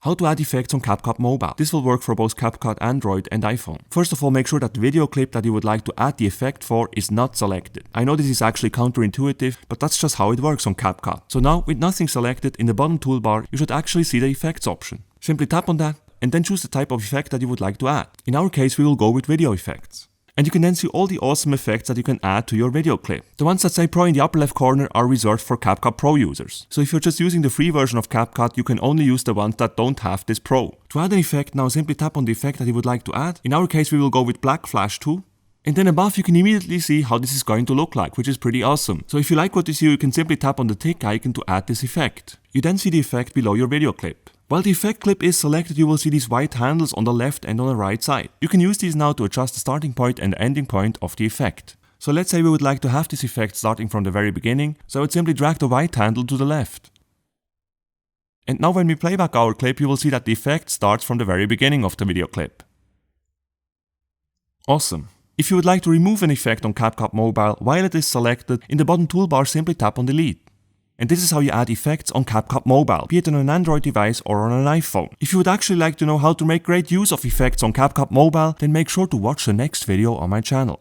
How to add effects on CapCut Mobile. This will work for both CapCut Android and iPhone. First of all, make sure that the video clip that you would like to add the effect for is not selected. I know this is actually counterintuitive, but that's just how it works on CapCut. So now, with nothing selected, in the bottom toolbar, you should actually see the effects option. Simply tap on that, and then choose the type of effect that you would like to add. In our case, we will go with video effects. And you can then see all the awesome effects that you can add to your video clip. The ones that say Pro in the upper left corner are reserved for CapCut Pro users. So if you're just using the free version of CapCut, you can only use the ones that don't have this Pro. To add an effect, now simply tap on the effect that you would like to add. In our case, we will go with Black Flash 2. And then above, you can immediately see how this is going to look like, which is pretty awesome. So if you like what you see, you can simply tap on the tick icon to add this effect. You then see the effect below your video clip. While the effect clip is selected, you will see these white handles on the left and on the right side. You can use these now to adjust the starting point and the ending point of the effect. So let's say we would like to have this effect starting from the very beginning, so I would simply drag the white handle to the left. And now when we play back our clip, you will see that the effect starts from the very beginning of the video clip. Awesome. If you would like to remove an effect on CapCut Mobile while it is selected, in the bottom toolbar simply tap on delete. And this is how you add effects on CapCut Mobile, be it on an Android device or on an iPhone. If you would actually like to know how to make great use of effects on CapCut Mobile, then make sure to watch the next video on my channel.